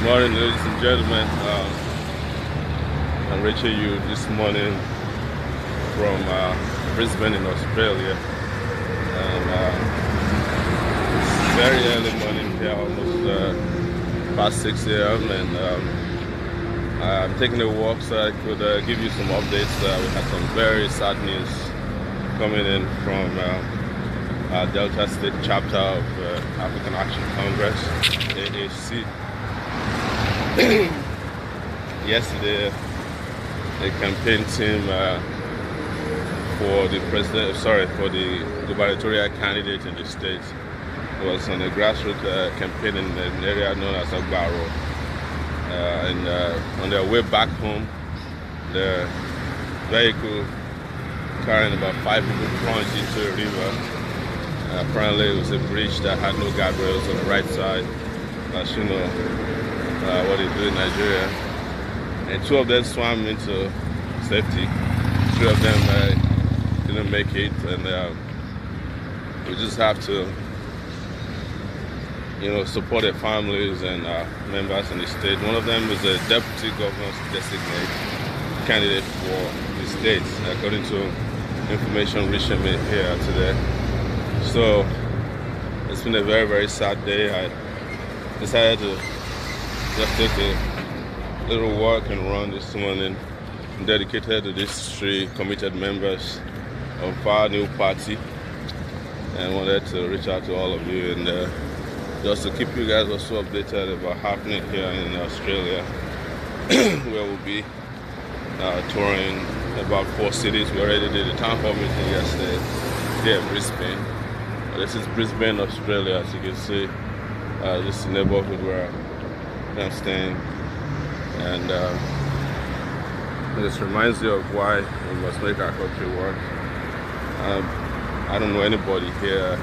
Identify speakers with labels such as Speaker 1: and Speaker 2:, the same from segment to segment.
Speaker 1: morning, ladies and gentlemen. I'm reaching you this morning from Brisbane in Australia. And it's very early morning here, almost past 6 a.m. And I'm taking a walk so I could give you some updates. We had some very sad news coming in from Delta State chapter of African Action Congress, AAC. Yesterday, the campaign team for the gubernatorial candidate in the state was on a grassroots campaign in an area known as Agbaro. And on their way back home, the vehicle carrying about 5 people plunged into a river. Apparently, it was a bridge that had no guardrails on the right side, as you know what they do in Nigeria. And 2 of them swam into safety. 3 of them didn't make it, and we just have to, support their families and members in the state. One of them is a deputy governor's designate candidate for the state, according to information reaching me here today. So it's been a very, very sad day. I decided to just take a little walk and run this morning, dedicated to these 3 committed members of our new party, and wanted to reach out to all of you and just to keep you guys also updated about happening here in Australia, where we'll be touring about 4 cities. We already did a town hall meeting yesterday here in Brisbane. This is Brisbane, Australia. As you can see, this is the neighborhood where I'm staying, and this reminds you of why we must make our country work. I don't know anybody here.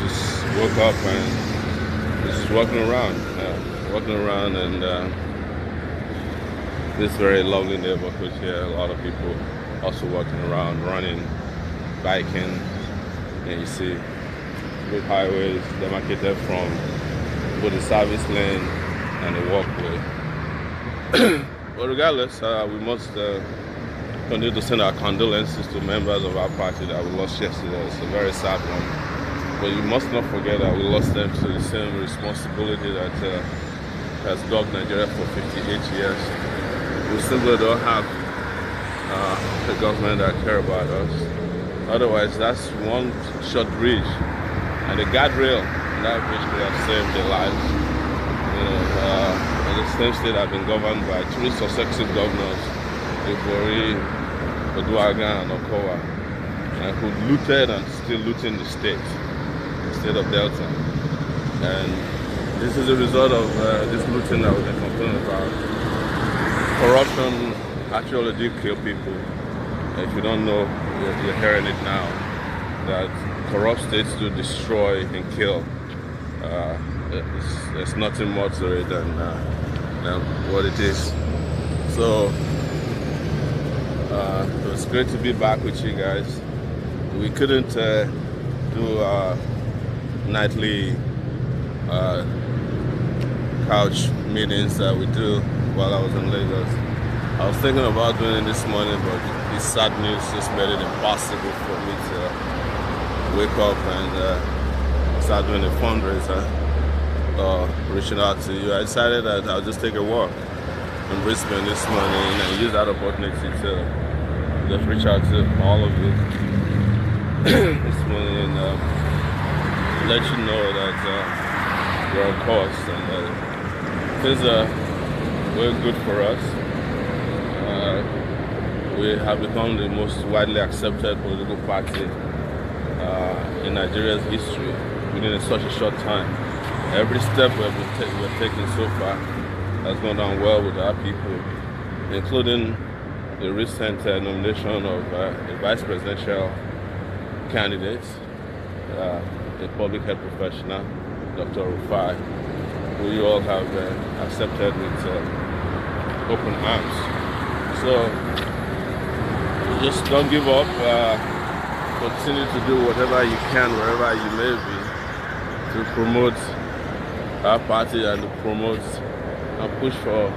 Speaker 1: Just woke up and just walking around, and this very lovely neighborhood here. A lot of people also walking around, running, biking, and you see good highways demarcated from both the service lane and the walkway. But regardless, we must continue to send our condolences to members of our party that we lost yesterday. It's a very sad one. But you must not forget that we lost them to the same responsibility that has dogged Nigeria for 58 years. We simply don't have a government that care about us. Otherwise, that's one short bridge, and the guardrail on that bridge could have saved their lives. The same state have been governed by 3 successive governors, Ibori, Oduaga, and Okowa, who looted and still looting the state of Delta. And this is a result of this looting that we've been complaining about. Corruption actually did kill people. If you don't know, you're hearing it now, that corrupt states do destroy and kill. There's nothing more to it than what it is. So it was great to be back with you guys. We couldn't do our nightly couch meetings that we do while I was in Lagos. I was thinking about doing it this morning, but this sad news just made it impossible for me to wake up and start doing a fundraiser, reaching out to you. I decided that I'll just take a walk in Brisbane this morning and use that opportunity to just reach out to all of you this morning and let you know that we're on course and things are going good for us. We have become the most widely accepted political party in Nigeria's history within such a short time. Every step we're taking so far has gone down well with our people, including the recent nomination of a vice presidential candidate, a public health professional, Dr. Rufai, who you all have accepted with open arms. So just don't give up. Continue to do whatever you can, wherever you may be, to promote our party and to promote and push for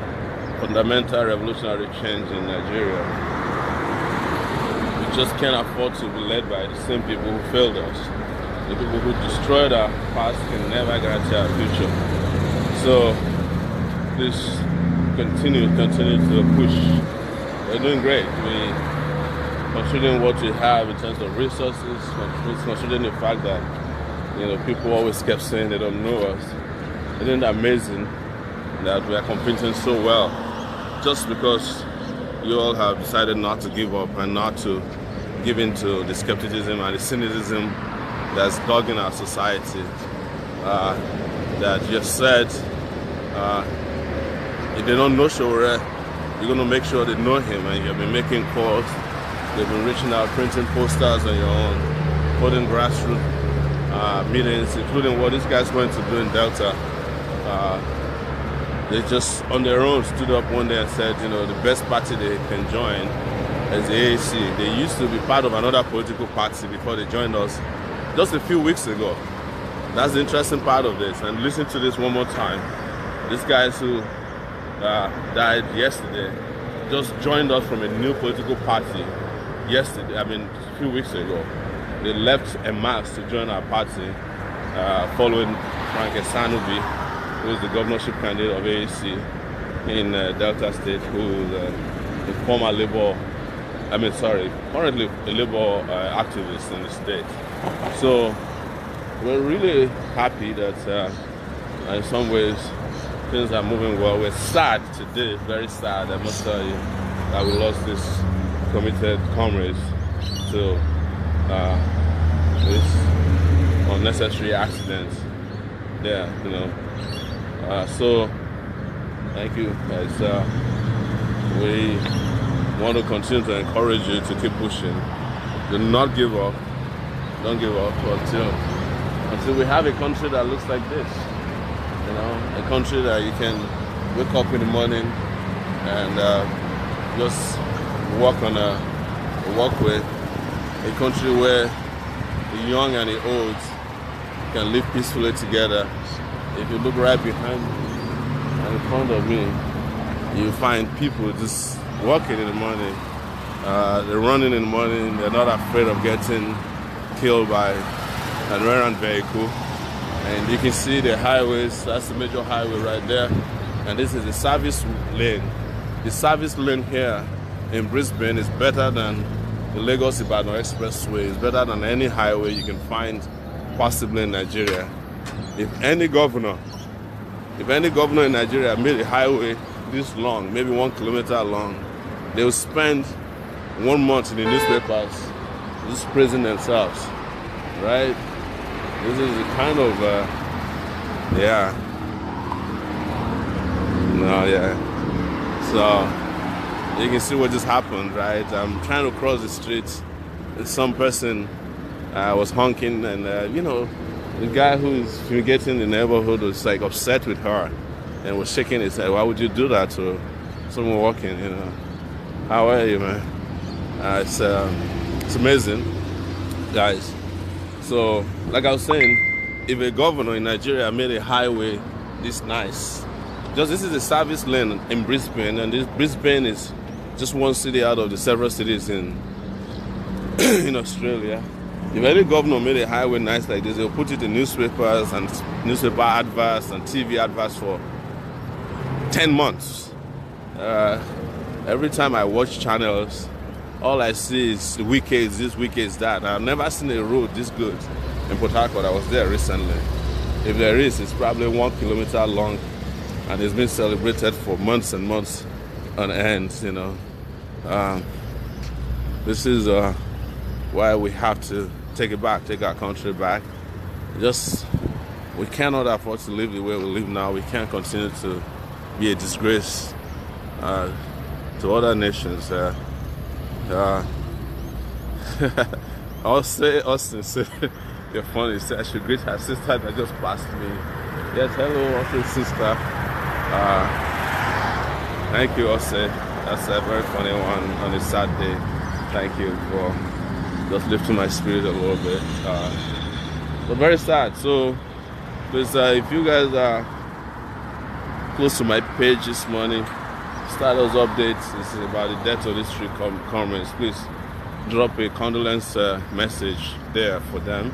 Speaker 1: fundamental revolutionary change in Nigeria. We just can't afford to be led by the same people who failed us. The people who destroyed our past can never guarantee our future. So please continue to push. We're doing great. Considering what we have in terms of resources, considering the fact that people always kept saying they don't know us. Isn't it amazing that we are competing so well just because you all have decided not to give up and not to give in to the skepticism and the cynicism that's dogging our society? That you have said if they don't know Sowore, you're going to make sure they know him, and you've been making calls, you've been reaching out, printing posters on your own, holding grassroots meetings, including what these guys went to do in Delta. They just on their own stood up one day and said, the best party they can join is the AAC. They used to be part of another political party before they joined us just a few weeks ago. That's the interesting part of this. And listen to this one more time. These guys who died yesterday just joined us from a new political party yesterday, a few weeks ago. They left en masse to join our party following Frank Esanubi, who is the governorship candidate of AAC in Delta State, who is a former currently a Labour activist in the state. So we're really happy that in some ways things are moving well. We're sad today, very sad, I must tell you, that we lost this committed comrades to this unnecessary accident there, so thank you guys. We want to continue to encourage you to keep pushing. Do not give up. Don't give up until we have a country that looks like this. A country that you can wake up in the morning and just walk on a walkway. A country where the young and the old can live peacefully together. If you look right behind me and in front of me, you find people just walking in the morning. They're running in the morning. They're not afraid of getting killed by an errant vehicle. And you can see the highways. That's the major highway right there. And this is the service lane. The service lane here in Brisbane is better than the Lagos-Ibadan Expressway. It's better than any highway you can find possibly in Nigeria. If any governor in Nigeria made a highway this long, maybe 1 kilometer long, they will spend 1 month in the newspapers just praising themselves, right? This is the kind of, So you can see what just happened, right? I'm trying to cross the street. Some person was honking, and the guy who's fumigating the neighborhood was like upset with her and was shaking his head. Why would you do that to someone walking? How are you, man? It's amazing, guys. So, like I was saying, if a governor in Nigeria made a highway this nice, this is a service lane in Brisbane, and Brisbane is just one city out of the several cities in Australia. If any governor made a highway nice like this, they'll put it in newspapers and newspaper adverts and TV adverts for 10 months. Every time I watch channels, all I see is the weekend is this, weekend is that. I've never seen a road this good in Port Harcourt. I was there recently. If there is, it's probably 1 kilometer long, and it's been celebrated for months and months on end. This is why we have to take our country back. We cannot afford to live the way we live now. We can't continue to be a disgrace to other nations. Austin said, you're funny. Said I should greet her sister that just passed me. Yes, hello, Austin sister. Thank you, Austin. That's a very funny one on a sad day. Thank you for just lifting my spirit a little bit. But very sad. So, please, if you guys are close to my page this morning. Status updates. This is about the death of these three comrades. Please drop a condolence message there for them.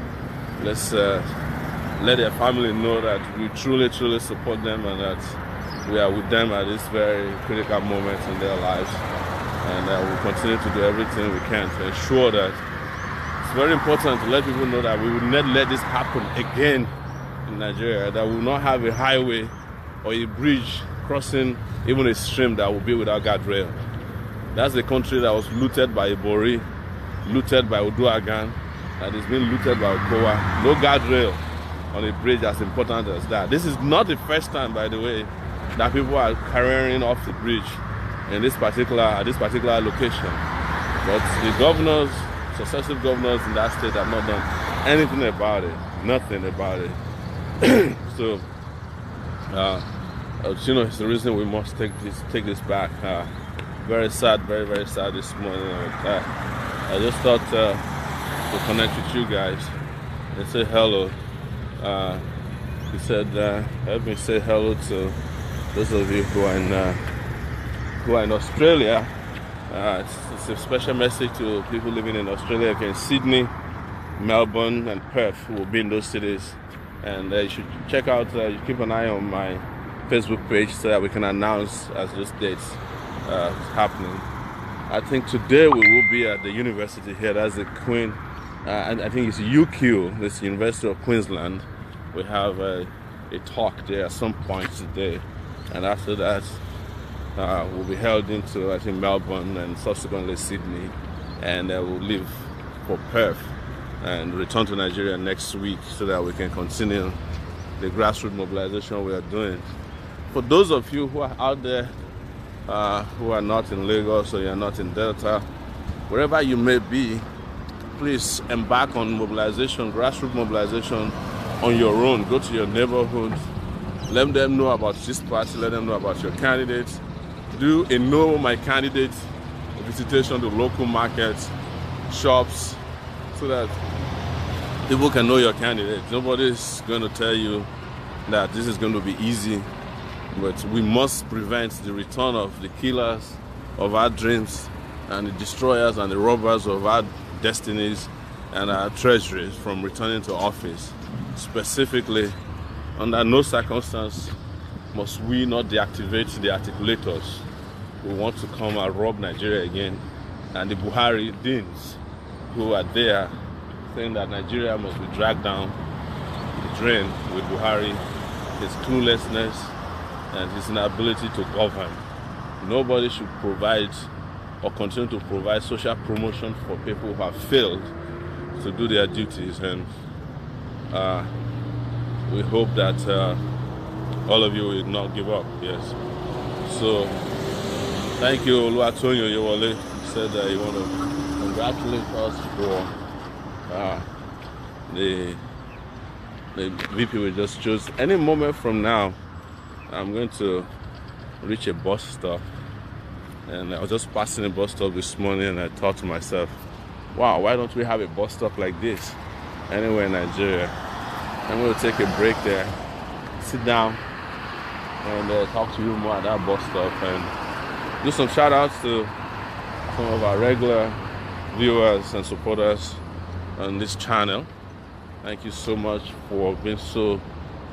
Speaker 1: Let's let their family know that we truly support them and that we are with them at this very critical moment in their lives, and we'll continue to do everything we can to ensure that it's very important to let people know that we will not let this happen again in Nigeria, that we will not have a highway or a bridge crossing even a stream that will be without guardrail. That's the country that was looted by Ibori, looted by Oduagan, that is being looted by Okowa. No guardrail on a bridge as important as that. This is not the first time, by the way, that people are carrying off the bridge in this particular location. But the governors, successive governors in that state have not done anything about it. Nothing about it. So, it's the reason we must take this back. Very sad, very sad this morning. I just thought to connect with you guys and say hello. He said, let me say hello to those of you who are in Australia. It's a special message to people living in Australia, in Sydney, Melbourne, and Perth, who will be in those cities. And you should check out, keep an eye on my Facebook page so that we can announce as those dates happening. I think today we will be at the university here. That's the Queen. I think it's UQ, this University of Queensland. We have a talk there at some point today, and after that we'll be held into, I think, Melbourne and subsequently Sydney, and we'll leave for Perth and return to Nigeria next week so that we can continue the grassroots mobilization we are doing. For those of you who are out there who are not in Lagos or you're not in Delta, wherever you may be, please embark on mobilization, grassroots mobilization on your own. Go to your neighborhood, let them know about this party, let them know about your candidates. Do a Know My Candidate visitation to local markets, shops, so that people can know your candidate. Nobody's going to tell you that this is going to be easy, but we must prevent the return of the killers of our dreams and the destroyers and the robbers of our destinies and our treasuries from returning to office. Specifically, under no circumstance must we not deactivate the articulators who want to come and rob Nigeria again, and the Buhari deans who are there saying that Nigeria must be dragged down the drain with Buhari, his cluelessness and his inability to govern. Nobody should provide or continue to provide social promotion for people who have failed to do their duties, and we hope that all of you will not give up. Yes. So thank you, Oluwatonyo Yewole. Said that you want to congratulate us for the VP we just chose. Any moment from now, I'm going to reach a bus stop, and I was just passing a bus stop this morning, and I thought to myself, wow, why don't we have a bus stop like this anywhere in Nigeria? I'm going to take a break there, sit down, and talk to you more at that bus stop, and do some shout outs to some of our regular viewers and supporters on this channel. Thank you so much for being so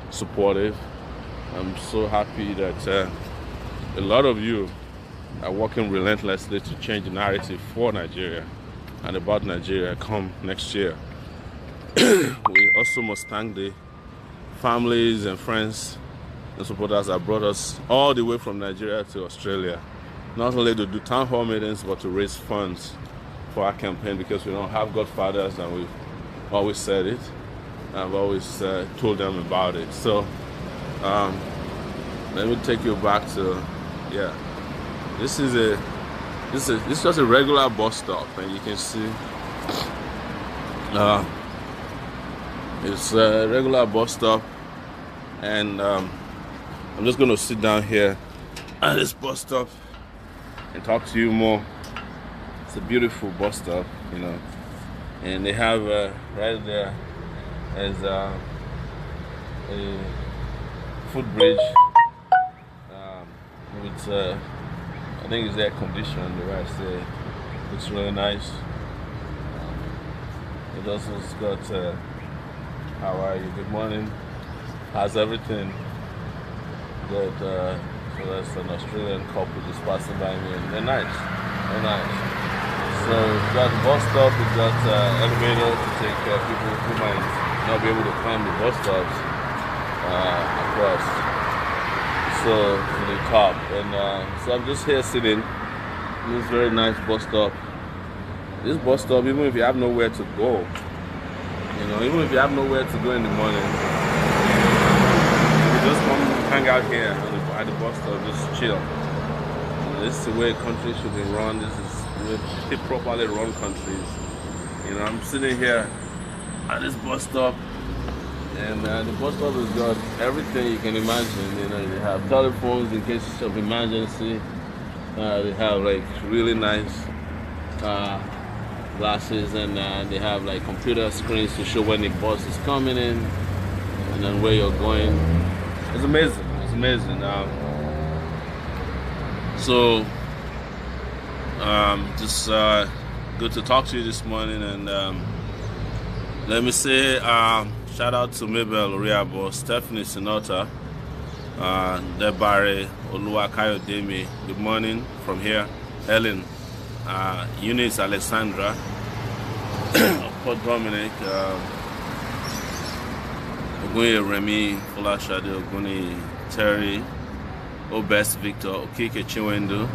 Speaker 1: supportive. I'm so happy that a lot of you are working relentlessly to change the narrative for Nigeria and about Nigeria come next year. We also must thank the families and friends and supporters that brought us all the way from Nigeria to Australia, not only to do town hall meetings but to raise funds for our campaign, because we don't have godfathers, and we've always said it. I've always told them about it. So let me take you back to, this is just a regular bus stop, and you can see it's a regular bus stop, and I'm just going to sit down here at this bus stop and talk to you more. It's a beautiful bus stop, you know, and they have right there is a footbridge with I think it's air conditioned. The way I say it's really nice. It also has got how are you? Good morning. How's everything? Good. So that's an Australian couple just passing by me, and they're nice. They're nice. So we've got the bus stop. We've got elevator to take people who might not be able to climb the bus stops across. So to the top, and so I'm just here sitting in this very nice bus stop. This bus stop, even if you have nowhere to go, even if you have nowhere to go in the morning, you just come hang out here at the bus stop, just chill. This is the way a country should be run. This is the properly run countries. I'm sitting here at this bus stop. And the bus stop has got everything you can imagine. They have telephones in cases of emergency. They have like really nice glasses, and they have like computer screens to show when the bus is coming in and then where you're going. It's amazing. It's amazing. So just good to talk to you this morning, and let me say. Shout out to Mabel Oriabo, Stephanie Sinota, Debare Oluwakayodemi. Good morning from here. Helen, Eunice Alexandra, Port Dominic, Ogunye Remy, Folashade Oguni, Terry, Obest Victor, Okike Chiwendu,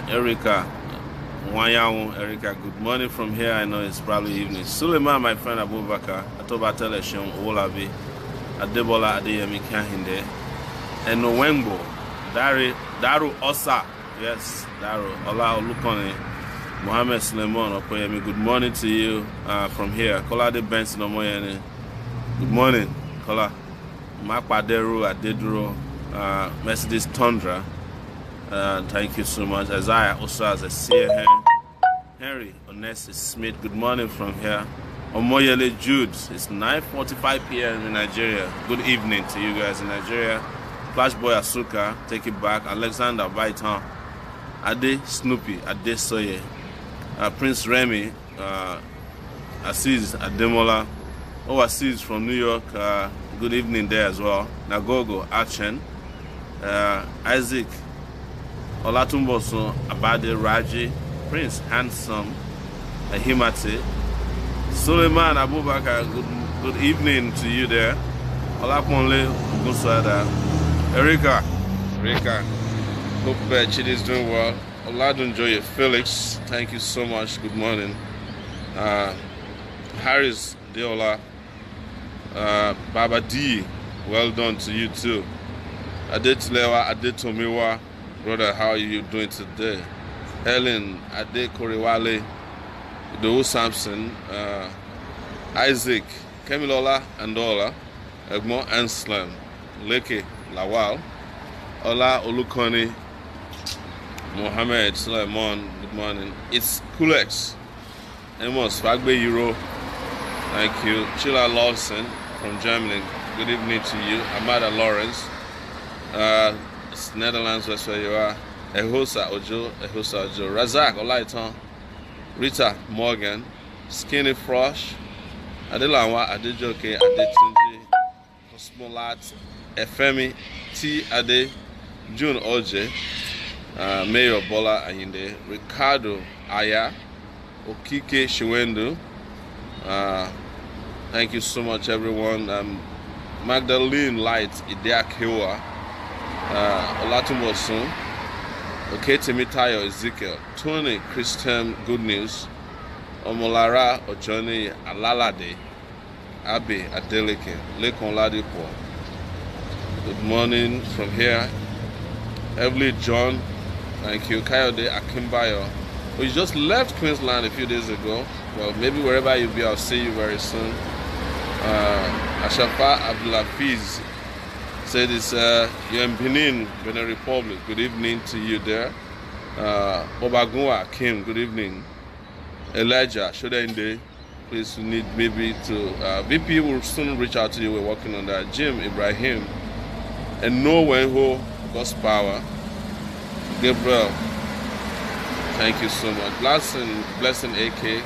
Speaker 1: Erica. Erica, good morning from here. I know it's probably evening. Suleiman, my friend Abubakar, Atoba Teleshon, Olabi, Adebola Adeyemi Kahinde, and Nowengbo, Daru Osa, yes, Daru, Ola Olukone, Mohammed Suleiman Okoyemi, good morning to you from here. Kola de Benson Omoyene, good morning, Kola. Makpaderu Adeduro, Mercedes Tundra. Thank you so much. Isaiah also has a seer. Henry Onesi Smith, good morning from here. Omoyele Jude, it's 9:45 p.m. in Nigeria. Good evening to you guys in Nigeria. Flashboy Asuka, take it back. Alexander Baitan, Ade Snoopy, Ade Soye, Prince Remy, Aziz Ademola, Aziz from New York. Good evening there as well. Nagogo Achen, Isaac Olatumboso, Abade Raji, Prince Handsome, Ahimate, Suleiman Abubakar, good evening to you there. Olaponle Gusada, Erica, hope Chidi is doing well. Oladunjoye Felix, thank you so much, good morning. Harris Deola, Baba D, well done to you too. Adetilewa Adetomiwa, brother, how are you doing today? Helen Ade Koriwale, Idowu Samson, Isaac Kemilola Andola, Egmo Anslem, Leke Lawal, Ola Olukoni, Mohammed Suleiman, good morning. It's Kulex, Amos Fagbe Euro, thank you. Chila Lawson from Germany, good evening to you. Amada Lawrence, it's Netherlands, that's where you are. Ehosa Ojo, Razak Olaiton, Rita Morgan, Skinny Frosh, Adelawa Adejoke Adetunji, Cosmolat, Efemi T Ade, June Oje, Mayor Bola Ayinde, Ricardo Aya, Okike Shiwendu. Thank you so much, everyone. Magdalene Light Ideakewa, Olatumosun, Oketemitayo Ezekiel, Tony Christian Good News, Omolara Ojoni Alalade, Abe Adeleke, Lekon Ladipo. Good morning from here. Everly John, thank you. Kayode Akimbayo, we just left Queensland a few days ago. Well, maybe wherever you be, I'll see you very soon. Ashafa Abdulafiz said it's you're in Benin Republic. Good evening to you there. Obagunwa Kim, good evening. Elijah Shodende, please, you need maybe to VP will soon reach out to you. We're working on that. Jim Ibrahim and No Wenho God's Power. Gabriel, thank you so much. Blessing AK.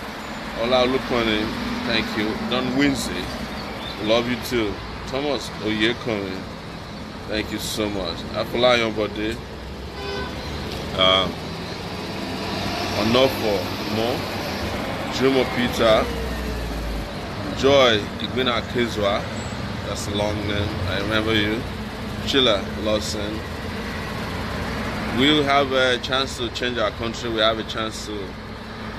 Speaker 1: Ola Luponi, thank you. Don Winsey, love you too. Thomas Oyekomi, thank you so much. Afolayan Bode, Onofo Mo, Jumo Peter, Joy Igbina Kezwa, that's a long name, I remember you. Chilla Lawson. We'll have a chance to change our country. We have a chance to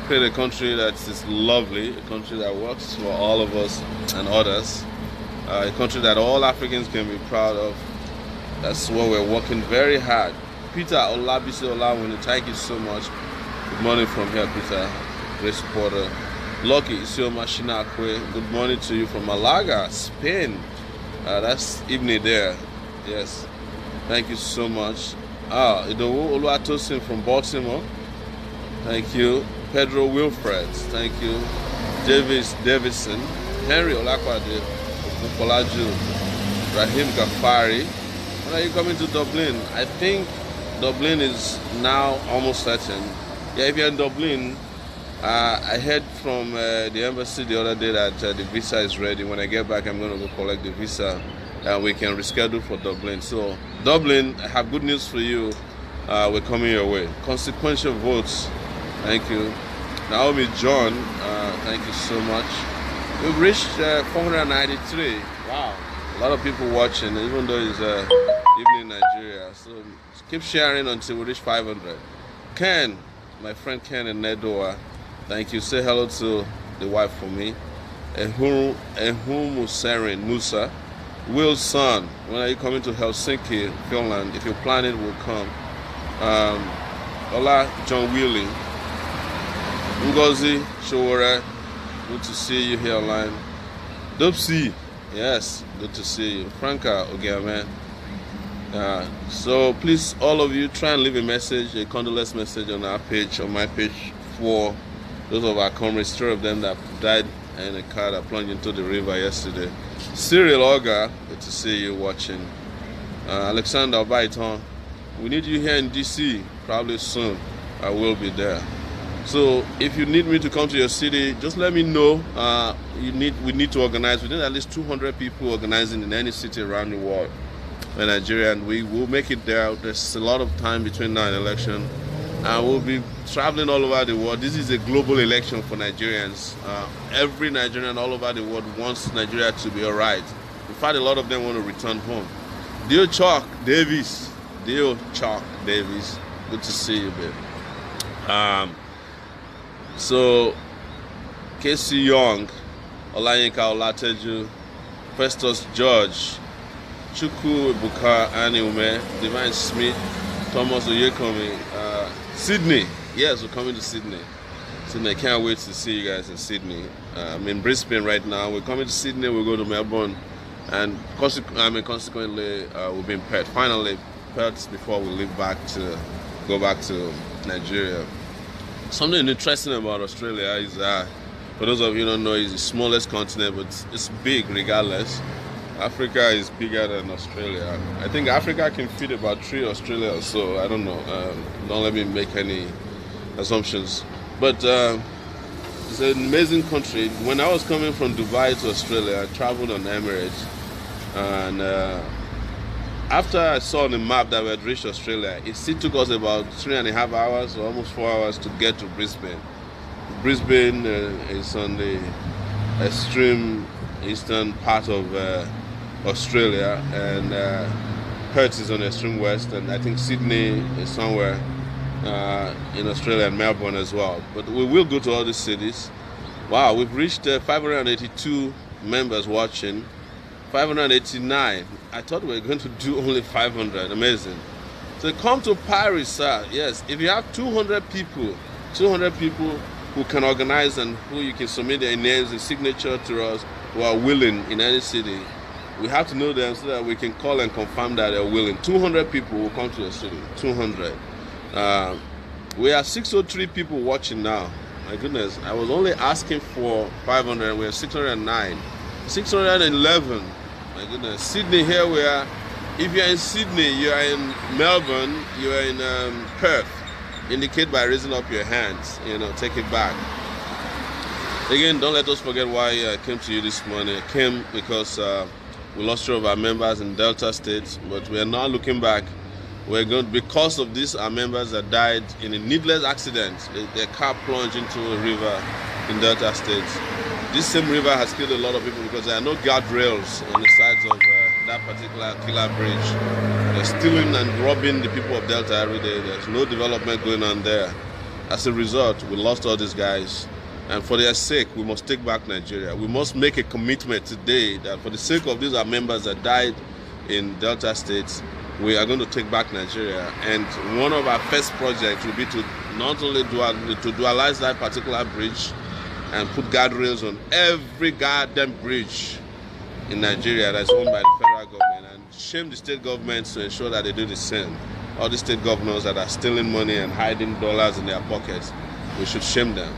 Speaker 1: create a country that is lovely, a country that works for all of us and others, a country that all Africans can be proud of. That's what we're working very hard. Peter Olabisi Olawuni, thank you so much. Good morning from here, Peter, great supporter. Lucky Isioma Shinakwe, good morning to you from Malaga, Spain. That's evening there, yes. Thank you so much. Idowu Oluwatosin from Baltimore, thank you. Pedro Wilfred, thank you. Davis Davison, Henry Olakwade, Mupolaju, Rahim Gafari. When are you coming to Dublin? I think Dublin is now almost certain. Yeah, if you're in Dublin, I heard from the embassy the other day that the visa is ready. When I get back, I'm going to go collect the visa and we can reschedule for Dublin. So, Dublin, I have good news for you. We're coming your way. Consequential votes. Thank you. Naomi John, thank you so much. We've reached 493. Wow. A lot of people watching, even though it's evening in Nigeria. So keep sharing until we reach 500. Ken, my friend Ken in Nedoa, thank you. Say hello to the wife for me. Ehumuserin Musa. Wilson, when are you coming to Helsinki, Finland? If you're planning, we'll come. Ola John Wheeling. Ngozi Showore, good to see you here online. Dopsy, yes, good to see you. Franca Ogiame. So please, all of you, try and leave a message, a condolence message on our page, on my page, for those of our comrades, 3 of them that died in a car that plunged into the river yesterday. Cyril Oga, good to see you watching. Alexander Baiton, we need you here in DC, probably soon. I will be there. So if you need me to come to your city, just let me know. We need to organize. We need at least 200 people organizing in any city around the world in Nigeria, and we will make it there. There's a lot of time between now and election, and we'll be traveling all over the world. This is a global election for Nigerians. Every Nigerian all over the world wants Nigeria to be all right. In fact, a lot of them want to return home. Dio Chalk Davis, good to see you, babe. So, Casey Young, Olayinka Olateju, Festus George, Chukwu Ebuka Aniume, Divine Smith, Thomas Oyekomi, Sydney. Yes, we're coming to Sydney. Sydney, I can't wait to see you guys in Sydney. I'm in Brisbane right now. We're coming to Sydney, we'll go to Melbourne, and consequently, we'll be in Perth. Finally, Perth before we leave go back to Nigeria. Something interesting about Australia is for those of you who don't know, it's the smallest continent, but it's big regardless. Africa is bigger than Australia. I think Africa can fit about 3 Australia or so. I don't know. Don't let me make any assumptions. But it's an amazing country. When I was coming from Dubai to Australia, I traveled on Emirates. And after I saw on the map that we had reached Australia, it still took us about 3.5 hours or almost 4 hours to get to Brisbane. Brisbane is on the extreme eastern part of Australia, and Perth is on the extreme west, and I think Sydney is somewhere in Australia, and Melbourne as well. But we will go to all these cities. Wow, we've reached 582 members watching. 589. I thought we were going to do only 500. Amazing. So come to Paris, sir. Yes, if you have 200 people who can organize and who you can submit their names and signature to us, who are willing in any city, we have to know them so that we can call and confirm that they're willing. 200 people will come to the city. 200. We are 603 people watching now. My goodness, I was only asking for 500. We're 609. 611. My goodness. Sydney, here we are. If you're in Sydney, you are in Melbourne, you are in Perth, indicate by raising up your hands. Take it back. Again, don't let us forget why I came to you this morning. I came because we lost two of our members in Delta State, but we are now looking back. We're going because of these our members that died in a needless accident. Their car plunged into a river in Delta State. This same river has killed a lot of people because there are no guardrails on the sides of that particular killer bridge. They're stealing and robbing the people of Delta every day. There's no development going on there. As a result, we lost all these guys. And for their sake, we must take back Nigeria. We must make a commitment today that for the sake of these our members that died in Delta State, we are going to take back Nigeria. And one of our first projects will be to not only dualize that particular bridge and put guardrails on every goddamn bridge in Nigeria that's owned by the federal government, and shame the state governments to ensure that they do the same. All the state governors that are stealing money and hiding dollars in their pockets, we should shame them.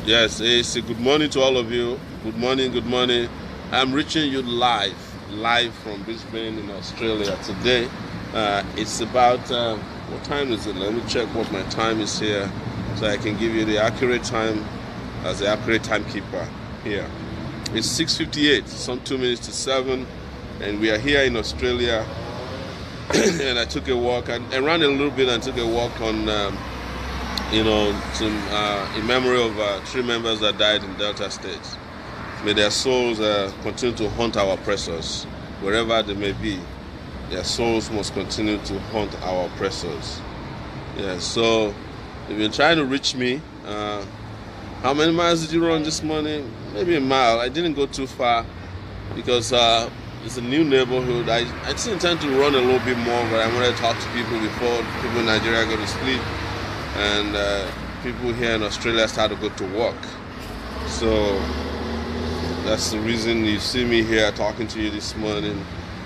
Speaker 1: Yes, it's a good morning to all of you. Good morning, good morning. I'm reaching you live from Brisbane in Australia today. It's about, what time is it? Let me check what my time is here so I can give you the accurate time as the accurate timekeeper here. It's 6:58, some 2 minutes to 7, and we are here in Australia. And I took a walk and ran a little bit and took a walk on in memory of 3 members that died in Delta State. May their souls continue to haunt our oppressors, wherever they may be. Their souls must continue to haunt our oppressors. Yeah, so they've been trying to reach me. How many miles did you run this morning? Maybe a mile. I didn't go too far because it's a new neighborhood. I still intend to run a little bit more, but I want to talk to people before people in Nigeria go to sleep and people here in Australia start to go to work. So that's the reason you see me here talking to you this morning.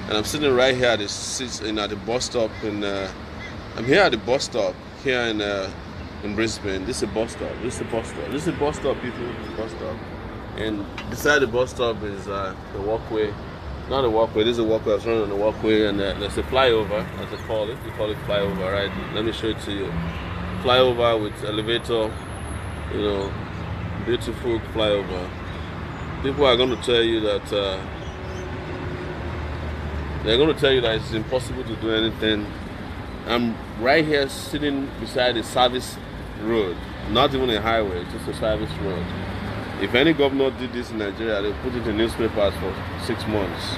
Speaker 1: And I'm sitting right here at the bus stop, and I'm here at the bus stop here in Brisbane. This is a bus stop. This is a bus stop. This is a bus stop, people. This is a bus stop. And beside the bus stop is the walkway. Not a walkway. This is a walkway. I was running on the walkway, and there's a flyover, as they call it. We call it flyover, right? Let me show it to you. Flyover with elevator. Beautiful flyover. People are going to tell you that it's impossible to do anything. I'm right here sitting beside a service road, not even a highway, just a service road. If any governor did this in Nigeria, they'll put it in newspapers for 6 months.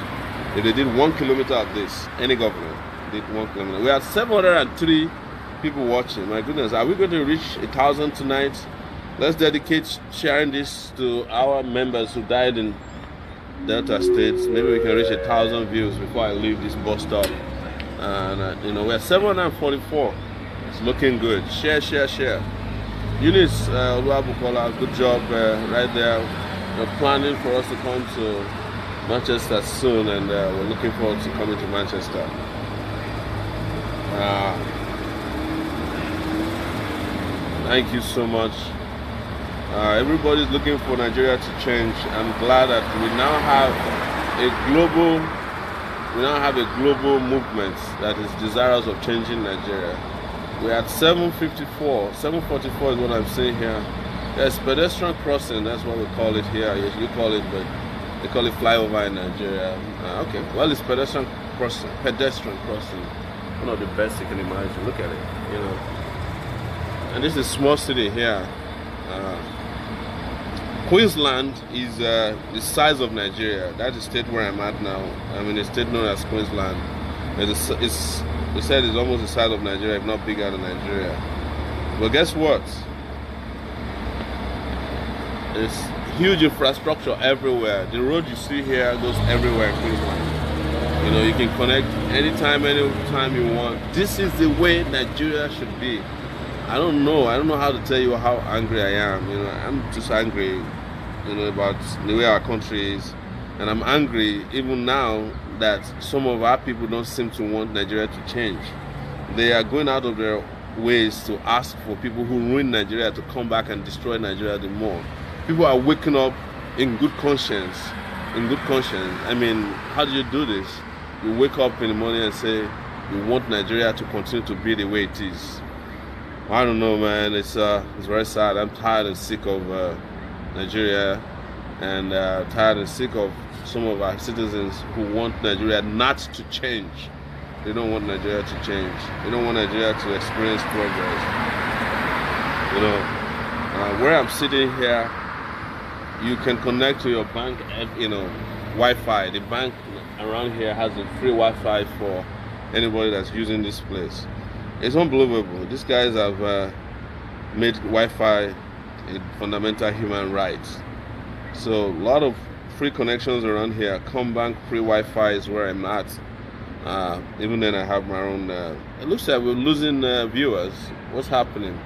Speaker 1: If they did 1 kilometer of this, any governor did 1 kilometer. We had 703 people watching. My goodness, are we going to reach 1,000 tonight? Let's dedicate sharing this to our members who died in Delta State. Maybe we can reach 1,000 views before I leave this bus stop. And we're 744. It's looking good. Share. Eunice Oluwabukola, good job right there. We're planning for us to come to Manchester soon, and we're looking forward to coming to Manchester. Thank you so much. Everybody's looking for Nigeria to change. I'm glad that we now have a global movement that is desirous of changing Nigeria. We're at 7:54. 7:44 is what I'm saying here. There's pedestrian crossing. That's what we call it here. You call it, but they call it flyover in Nigeria. Okay, well, it's pedestrian crossing. One of the best you can imagine. Look at it, And this is a small city here. Queensland is the size of Nigeria. That's the state where I'm at now. I'm in a state known as Queensland. They said it's almost the size of Nigeria, if not bigger than Nigeria. But guess what? There's huge infrastructure everywhere. The road you see here goes everywhere in Queensland. You can connect anytime you want. This is the way Nigeria should be. I don't know how to tell you how angry I am. I'm just angry, about the way our country is. And I'm angry even now that some of our people don't seem to want Nigeria to change. They are going out of their ways to ask for people who ruin Nigeria to come back and destroy Nigeria the more. People are waking up in good conscience, in good conscience. I mean, how do you do this? You wake up in the morning and say you want Nigeria to continue to be the way it is. I don't know, man. It's very sad. I'm tired and sick of Nigeria, and tired and sick of some of our citizens who want Nigeria not to change. They don't want Nigeria to change. They don't want Nigeria to experience progress. You know, where I'm sitting here, you can connect to your bank, Wi-Fi. The bank around here has a free Wi-Fi for anybody that's using this place. It's unbelievable. These guys have made Wi-Fi a fundamental human right. So a lot of free connections around here. Combank free Wi-Fi is where I'm at. Even then I have my own. It looks like we're losing viewers. What's happening?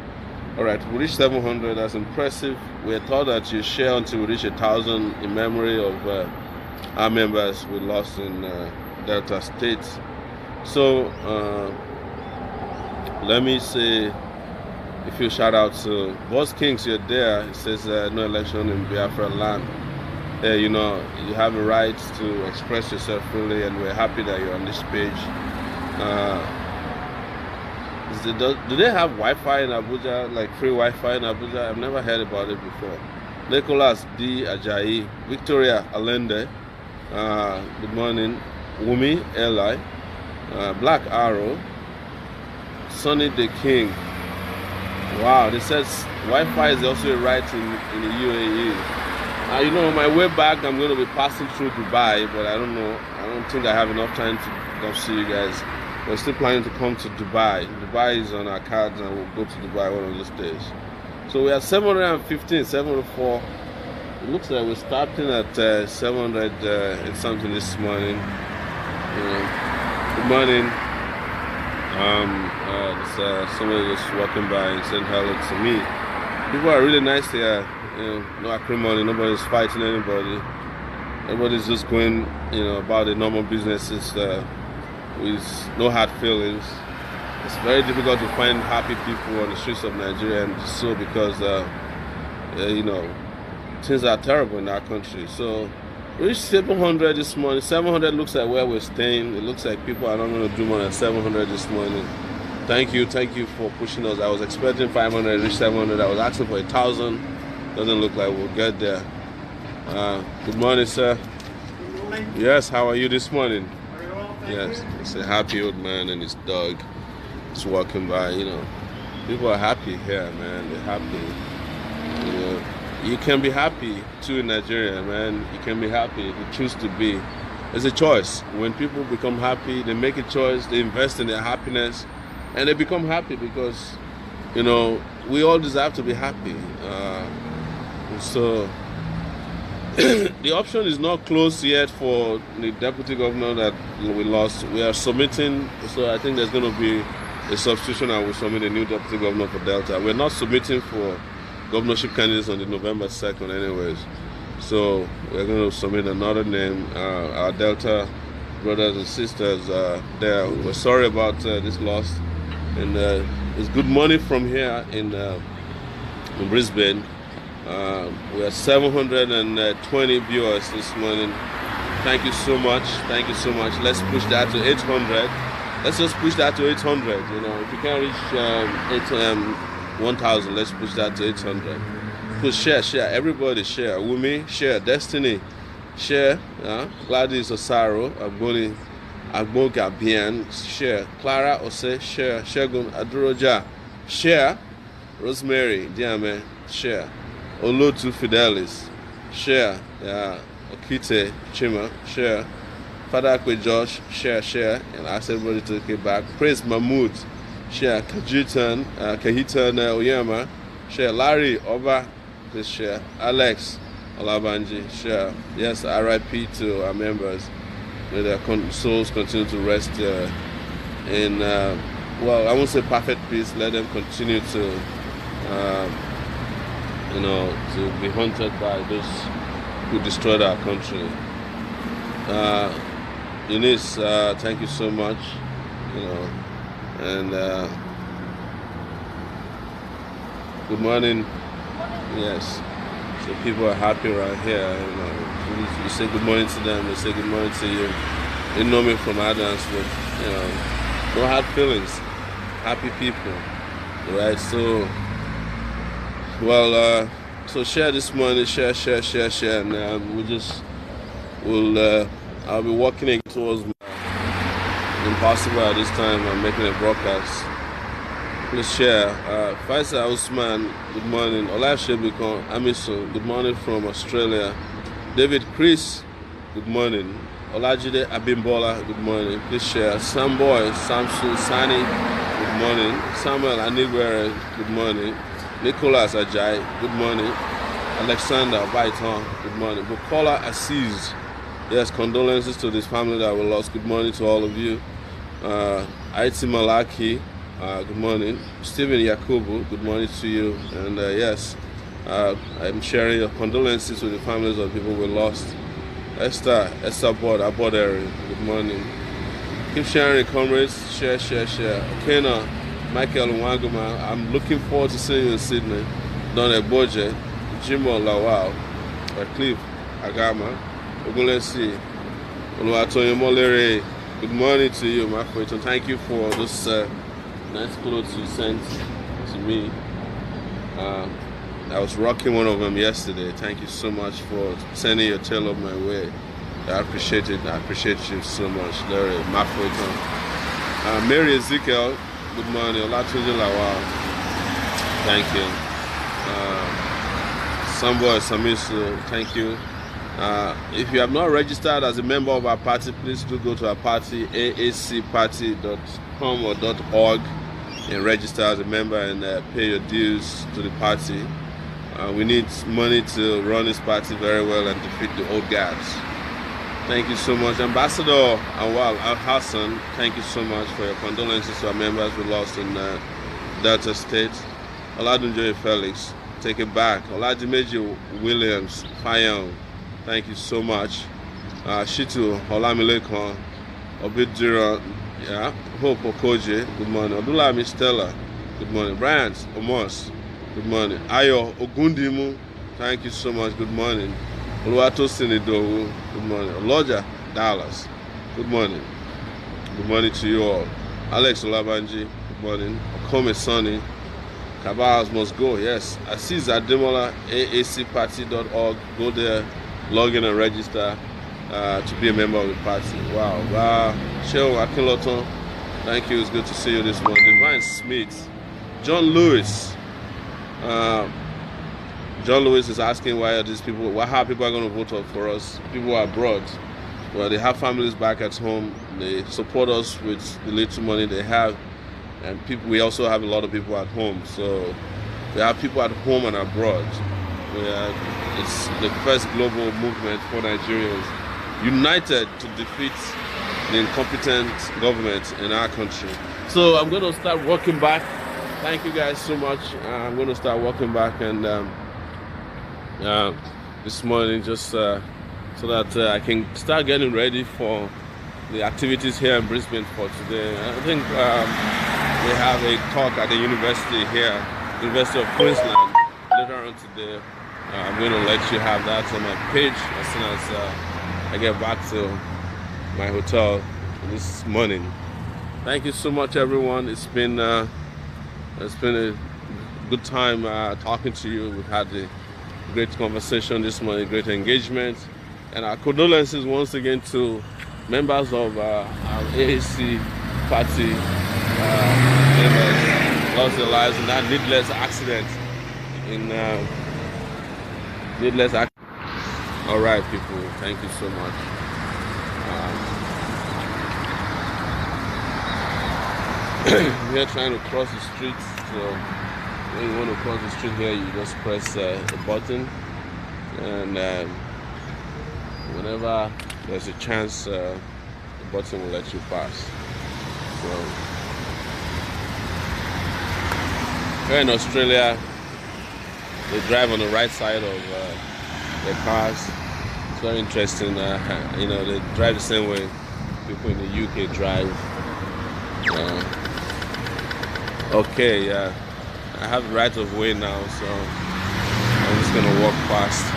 Speaker 1: All right, we reached 700. That's impressive. We had thought that you share until we reach 1,000 in memory of our members we lost in Delta State. So let me say a few shout out to Boss Kings. You're there. It says no election in Biafra land. You know, you have a right to express yourself freely, and we're happy that you're on this page. Do they have Wi-Fi in Abuja, like free Wi-Fi in Abuja? I've never heard about it before. Nicholas D. Ajayi, Victoria Allende, good morning. Wumi Eli, Black Arrow, Sonny the King. Wow, they says Wi-Fi is also a right in the UAE. You know, on my way back, I'm going to be passing through Dubai, but I don't know. I don't think I have enough time to come see you guys. We're still planning to come to Dubai. Dubai is on our cards, and we'll go to Dubai one of those days. So we are 715, 704. It looks like we're starting at 700 and something this morning. Good morning. Somebody just walking by and saying hello to me. People are really nice here. No acrimony, nobody's fighting anybody. Everybody's just going, about the normal businesses with no hard feelings. It's very difficult to find happy people on the streets of Nigeria, and so because things are terrible in our country. So we reached 700 this morning. 700 looks like where we're staying. It looks like people are not going to do more than 700 this morning. Thank you for pushing us. I was expecting 500, reach 700. I was asking for 1,000. Doesn't look like we'll get there. Good morning, sir.
Speaker 2: Good morning.
Speaker 1: Yes, how are you this morning?
Speaker 2: Very well, thank
Speaker 1: Yes,
Speaker 2: you.
Speaker 1: it's a happy old man and his dog just walking by. People are happy here, man. They're happy. You can be happy too in Nigeria, man. You can be happy if you choose to be. It's a choice. When people become happy, they make a choice, they invest in their happiness, and they become happy because, we all deserve to be happy. So the option is not closed yet for the deputy governor that we lost. We are submitting, so I think there's going to be a substitution, and we'll submit a new deputy governor for Delta. We're not submitting for governorship candidates on the November 2nd anyways. So we're going to submit another name. Our Delta brothers and sisters there. We're sorry about this loss. And there's good money from here in Brisbane. We are 720 viewers this morning. Thank you so much. Thank you so much. Let's push that to 800. Let's just push that to 800. If you can't reach 1,000, let's push that to 800. Push, share. Everybody share. Wumi, share. Destiny, share. Gladys Osaro, Agboga Bian, share. Clara Ose, share. Shegun Aduroja, share. Rosemary Diame, share. Olotu Fidelis, share. Okite Chima, share. Father Akwe Josh, share. And ask everybody to take it back. Praise Mahmood, share. Kahitan Oyama, share. Larry Oba, please share. Alex Olabanji, share. Yes, RIP to our members. May their souls continue to rest in, I won't say perfect peace. Let them continue to, to be haunted by those who destroyed our country. Eunice, thank you so much. And good morning. Yes. So people are happy right here. You know, you say good morning to them, they say good morning to you. They know me from Adams with, you know, no hard feelings, happy people, right? So, well, so share this morning, share, and I'll be walking towards impossible at this time. I'm making a broadcast. Please share. Faisal Usman, good morning. Olaf Shebikon, Amiso, good morning from Australia. David Chris, good morning. Olajide Abimbola, good morning. Please share. Samboy, Samsu Sani, good morning. Samuel Anigwere, good morning. Nicholas Ajay, good morning. Alexander Baiton, good morning. Bukola Aziz, yes, condolences to this family that we lost. Good morning to all of you. Aiti Malaki, good morning. Stephen Yakubu, good morning to you. And yes, I'm sharing your condolences with the families of people we lost. Esther Aboderi, good morning. Keep sharing, comrades. Share. Okena, Michael Nwaguma, I'm looking forward to seeing you in Sydney. Don Eboje, Jimo Lawal, Cliff Agama, Ogulesi, Oluwatoyin Molere, good morning to you, my friend. And thank you for this nice clothes you sent to me. I was rocking one of them yesterday. Thank you so much for sending your tailor my way. I appreciate it. I appreciate you so much, Larry. My friend. Mary Ezekiel, good morning. Olatunji Lawal, thank you. Samboy Samisu, thank you. If you have not registered as a member of our party, please do go to our party, aacparty.com or .org, and register as a member and pay your dues to the party. We need money to run this party very well and defeat the old guards. Thank you so much. Ambassador Awal Al-Hassan, thank you so much for your condolences to our members we lost in Delta State. Oladunjoye Felix, take it back. Oladimeji Williams Fayong, thank you so much. Shitu Olamilekon, Obidira, yeah, Hope Okoje, good morning. Odulami Stella, good morning. Bryant Omos, good morning. Ayo Ogundimu, thank you so much, good morning. Oluwatosin Idowu, good morning. Oloja Dallas, good morning. Good morning to you all. Alex Olabanji, good morning. Okome Sonny, Cabals must go, yes. Aziz Ademola, aacparty.org, go there, log in and register to be a member of the party. Wow. Sheol Akinloton, thank you, it's good to see you this morning. Divine Smith, John Lewis. John Lewis is asking why are people going to vote for us? People are abroad. Well, they have families back at home. They support us with the little money they have. And we also have a lot of people at home. So we have people at home and abroad. It's the first global movement for Nigerians united to defeat the incompetent government in our country. So I'm going to start walking back. Thank you guys so much. I'm going to start walking back and this morning just so that I can start getting ready for the activities here in Brisbane for today. I think we have a talk at the university here, University of Queensland, later on today. I'm going to let you have that on my page as soon as I get back to my hotel this morning. Thank you so much, everyone. It's been a good time talking to you. We've had a great conversation this morning, great engagement, and our condolences once again to members of our AAC party members lost their lives in that needless accident. All right, people, thank you so much. We are trying to cross the street, so when you want to cross the street here, you just press the button, and whenever there's a chance, the button will let you pass. So here in Australia, they drive on the right side of their cars. It's very interesting. They drive the same way people in the UK drive. Okay, yeah. I have right of way now, so I'm just gonna walk past.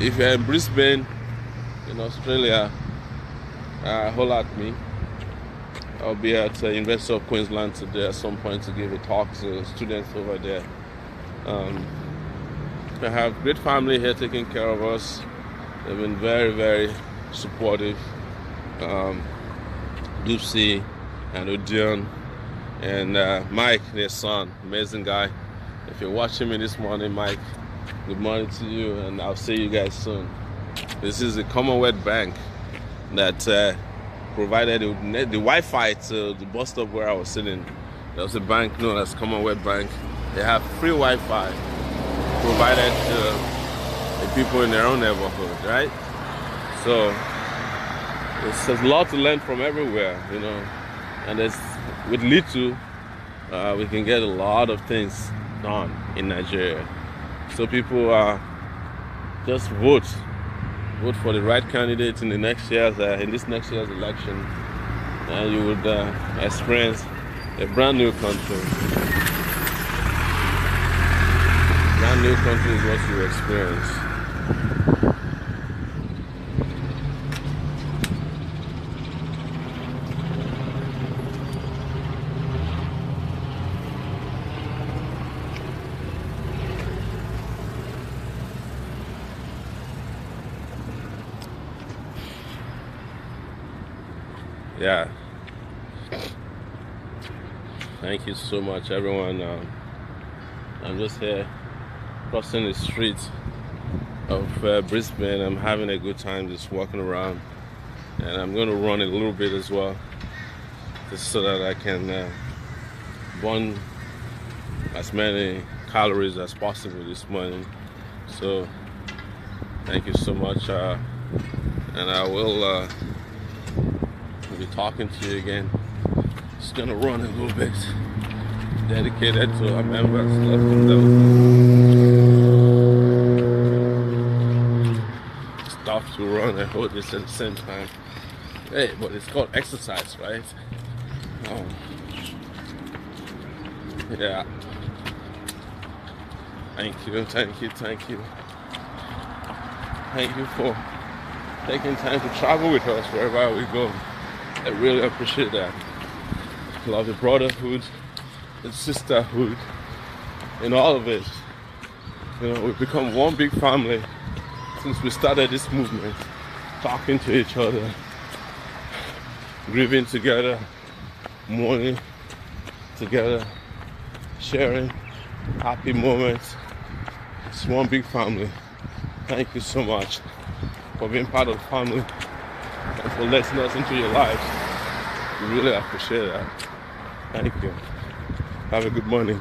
Speaker 1: If you're in Brisbane, in Australia, holler at me. I'll be at the University of Queensland today at some point to give a talk to students over there. I have a great family here taking care of us. They've been very, very supportive. Doopsy and Odion and Mike, their son, amazing guy. If you're watching me this morning, Mike, good morning to you, and I'll see you guys soon. This is the Commonwealth Bank that provided the Wi-Fi to the bus stop where I was sitting. There was a bank known as Commonwealth Bank. They have free Wi-Fi provided to the people in their own neighborhood, right? So there's a lot to learn from everywhere, you know. And with little, we can get a lot of things done in Nigeria. So people just vote for the right candidate in the next year's in this next year's election, and you would experience a brand new country. Brand new country is what you experience. Yeah, thank you so much, everyone. I'm just here crossing the streets of Brisbane. I'm having a good time just walking around, and I'm going to run a little bit as well, just so that I can burn as many calories as possible this morning. So thank you so much, and I will be talking to you again. Just gonna run a little bit, dedicated to our members left and down. Stop to run and hold this at the same time. Hey, but it's called exercise, right? Yeah. Thank you for taking time to travel with us wherever we go. I really appreciate that. Love the brotherhood, the sisterhood, and all of it. You know, we've become one big family since we started this movement, talking to each other, grieving together, mourning together, sharing happy moments. It's one big family. Thank you so much for being part of the family and for letting us into your lives. We really appreciate that. Thank you. Have a good morning.